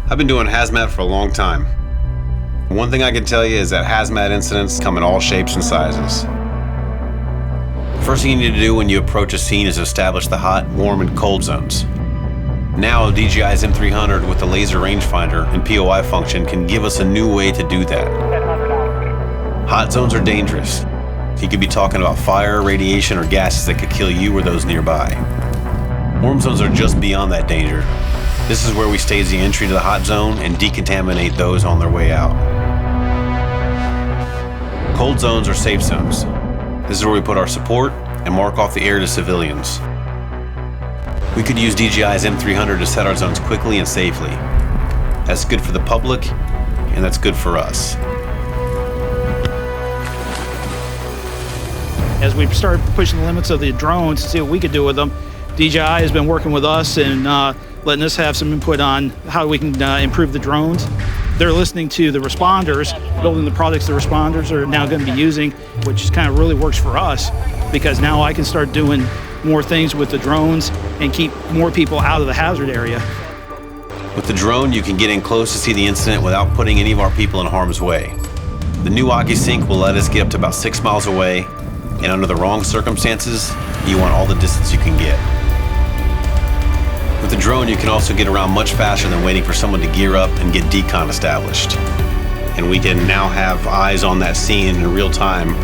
I've been doing hazmat for a long time. One thing I can tell you is that hazmat incidents come in all shapes and sizes. First thing you need to do when you approach a scene is establish the hot, warm, and cold zones. Now, DJI's M300 with the laser rangefinder and POI function can give us a new way to do that. Hot zones are dangerous. You could be talking about fire, radiation, or gases that could kill you or those nearby. Warm zones are just beyond that danger. This is where we stage the entry to the hot zone and decontaminate those on their way out. Cold zones are safe zones. This is where we put our support and mark off the air to civilians. We could use DJI's M300 to set our zones quickly and safely. That's good for the public, and that's good for us. As we start pushing the limits of the drones to see what we could do with them, DJI has been working with us and letting us have some input on how we can improve the drones. They're listening to the responders, building the products the responders are now going to be using, which kind of really works for us because now I can start doing more things with the drones and keep more people out of the hazard area. With the drone, you can get in close to see the incident without putting any of our people in harm's way. The new Walkie Sync will let us get up to about 6 miles away, and under the wrong circumstances, you want all the distance you can get. With the drone, you can also get around much faster than waiting for someone to gear up and get decon established. And we can now have eyes on that scene in real time.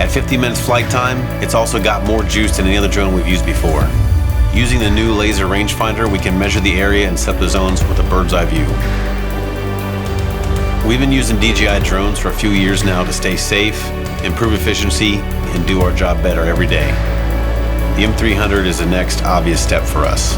At 50 minutes flight time, it's also got more juice than any other drone we've used before. Using the new laser rangefinder, we can measure the area and set the zones with a bird's eye view. We've been using DJI drones for a few years now to stay safe, improve efficiency, and do our job better every day. The M300 is the next obvious step for us.